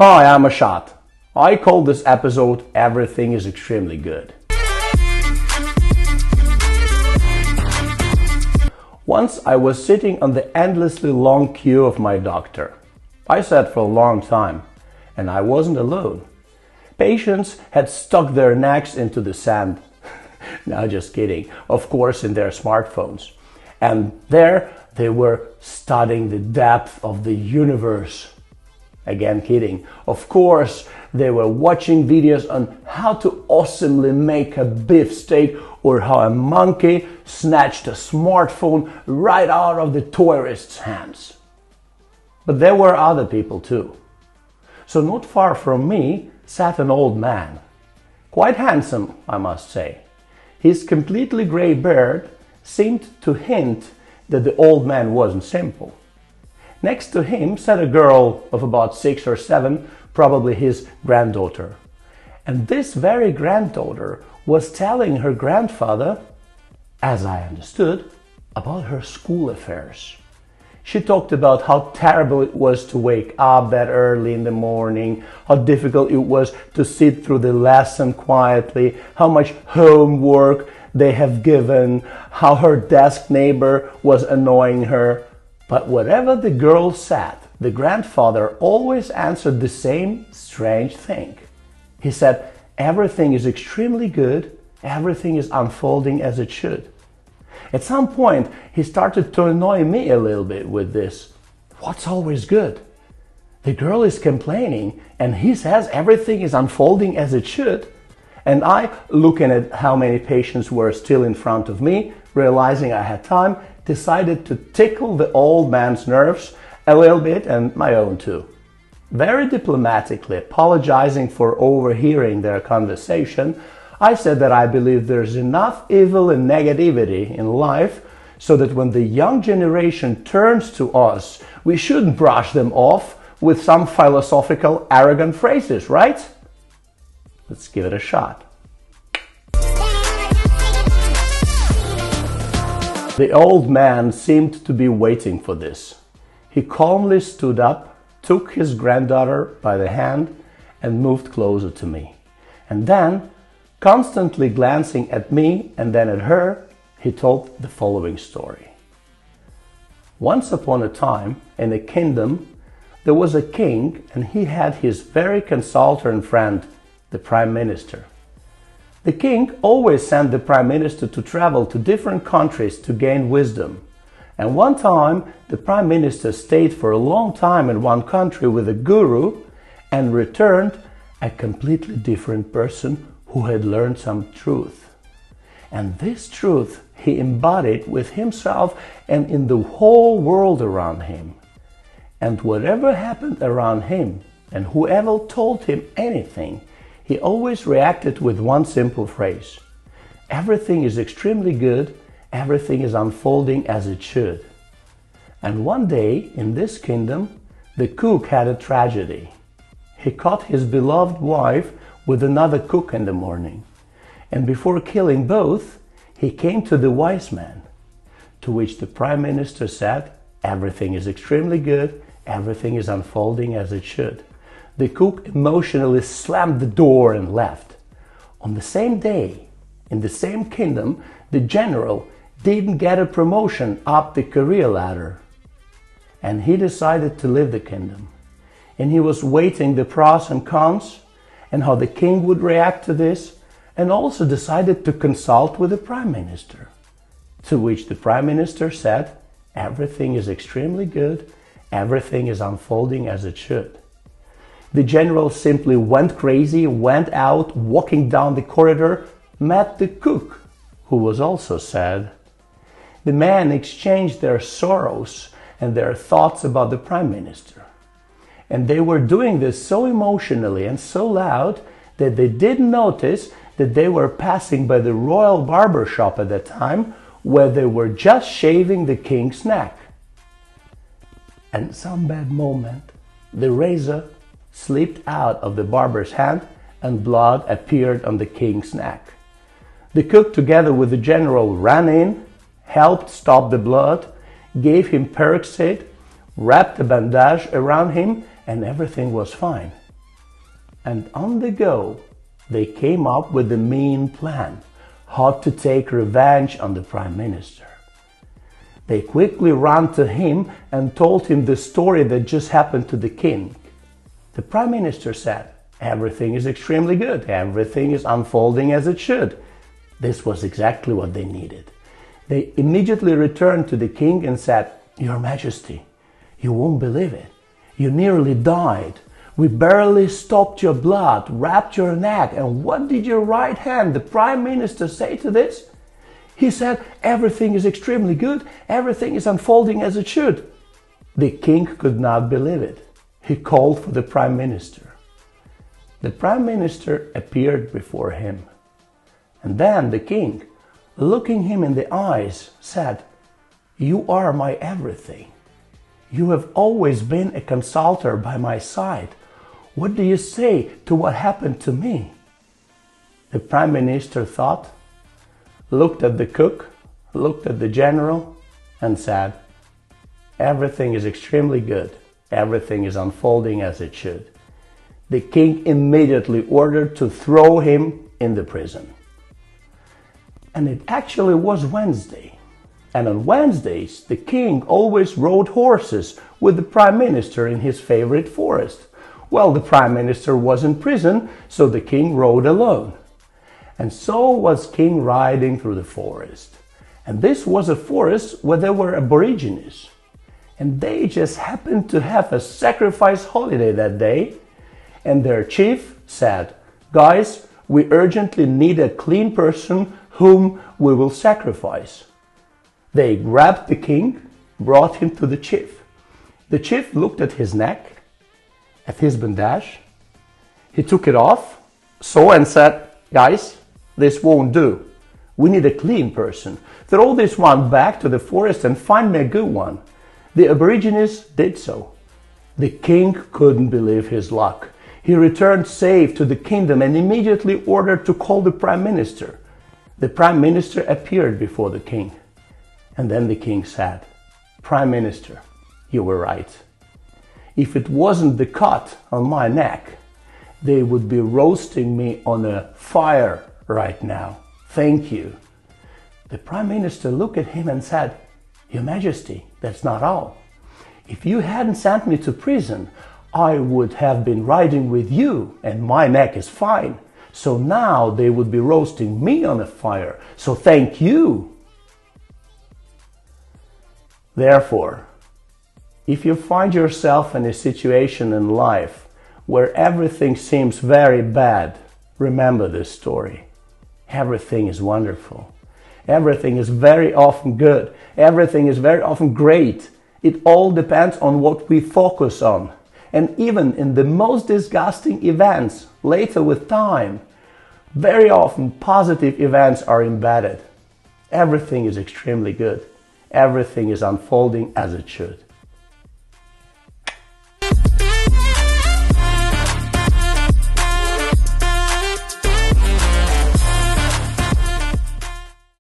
Hi, I'm Ashot. I call this episode Everything is Extremely Good. Once I was sitting on the endlessly long queue of my doctor. I sat for a long time, and I wasn't alone. Patients had stuck their necks into the sand. No, just kidding. Of course, in their smartphones. And there they were studying the depth of the universe. Again, kidding. Of course, they were watching videos on how to awesomely make a beefsteak or how a monkey snatched a smartphone right out of the tourist's hands. But there were other people too. So not far from me sat an old man. Quite handsome, I must say. His completely gray beard seemed to hint that the old man wasn't simple. Next to him sat a girl of about 6 or 7, probably his granddaughter. And this very granddaughter was telling her grandfather, as I understood, about her school affairs. She talked about how terrible it was to wake up that early in the morning, how difficult it was to sit through the lesson quietly, how much homework they have given, how her desk neighbor was annoying her. But wherever the girl sat, the grandfather always answered the same strange thing. He said, everything is extremely good, everything is unfolding as it should. At some point, he started to annoy me a little bit with this. What's always good? The girl is complaining and he says everything is unfolding as it should. And I, looking at how many patients were still in front of me, realizing I had time, decided to tickle the old man's nerves a little bit and my own too. Very diplomatically apologizing for overhearing their conversation, I said that I believe there's enough evil and negativity in life so that when the young generation turns to us, we shouldn't brush them off with some philosophical, arrogant phrases, right? Let's give it a shot. The old man seemed to be waiting for this. He calmly stood up, took his granddaughter by the hand, and moved closer to me. And then, constantly glancing at me and then at her, he told the following story. Once upon a time, in a kingdom, there was a king, and he had his very consultant friend, the Prime Minister. The king always sent the Prime Minister to travel to different countries to gain wisdom. And one time, the Prime Minister stayed for a long time in one country with a guru and returned a completely different person who had learned some truth. And this truth he embodied with himself and in the whole world around him. And whatever happened around him and whoever told him anything, he always reacted with one simple phrase. Everything is extremely good, everything is unfolding as it should. And one day, in this kingdom, the cook had a tragedy. He caught his beloved wife with another cook in the morning. And before killing both, he came to the wise man. To which the Prime Minister said, everything is extremely good, everything is unfolding as it should. The cook emotionally slammed the door and left. On the same day, in the same kingdom, the general didn't get a promotion up the career ladder. And he decided to leave the kingdom. And he was weighing the pros and cons and how the king would react to this, and also decided to consult with the Prime Minister. To which the Prime Minister said, everything is extremely good, everything is unfolding as it should. The general simply went crazy, went out, walking down the corridor, met the cook, who was also sad. The men exchanged their sorrows and their thoughts about the Prime Minister. And they were doing this so emotionally and so loud that they didn't notice that they were passing by the royal barber shop at that time, where they were just shaving the king's neck. And some bad moment, the razor slipped out of the barber's hand and blood appeared on the king's neck. The cook, together with the general, ran in, helped stop the blood, gave him peroxide, wrapped a bandage around him, and everything was fine. And on the go, they came up with a mean plan, how to take revenge on the Prime Minister. They quickly ran to him and told him the story that just happened to the king. The Prime Minister said, "Everything is extremely good. Everything is unfolding as it should." This was exactly what they needed. They immediately returned to the king and said, "Your Majesty, you won't believe it. You nearly died. We barely stopped your blood, wrapped your neck, and what did your right hand, the Prime Minister, say to this? He said, 'Everything is extremely good. Everything is unfolding as it should.'" The king could not believe it. He called for the Prime Minister. The Prime Minister appeared before him. And then the king, looking him in the eyes, said, "You are my everything. You have always been a consultor by my side. What do you say to what happened to me?" The Prime Minister thought, looked at the cook, looked at the general, and said, "Everything is extremely good. Everything is unfolding as it should." The king immediately ordered to throw him in the prison. And it actually was Wednesday. And on Wednesdays, the king always rode horses with the Prime Minister in his favorite forest. Well, the Prime Minister was in prison, so the king rode alone. And so was king riding through the forest. And this was a forest where there were aborigines. And they just happened to have a sacrifice holiday that day. And their chief said, "Guys, we urgently need a clean person whom we will sacrifice." They grabbed the king, brought him to the chief. The chief looked at his neck, at his bandage. He took it off, and said, "Guys, this won't do. We need a clean person. Throw this one back to the forest and find me a good one." The aborigines did so. The king couldn't believe his luck. He returned safe to the kingdom and immediately ordered to call the Prime Minister. The Prime Minister appeared before the king. And then the king said, "Prime Minister, you were right. If it wasn't the cut on my neck, they would be roasting me on a fire right now. Thank you." The Prime Minister looked at him and said, "Your Majesty, that's not all. If you hadn't sent me to prison, I would have been riding with you and my neck is fine. So now they would be roasting me on a fire. So thank you." Therefore, if you find yourself in a situation in life where everything seems very bad, remember this story. Everything is wonderful. Everything is very often good. Everything is very often great. It all depends on what we focus on. And even in the most disgusting events, later with time, very often positive events are embedded. Everything is extremely good. Everything is unfolding as it should.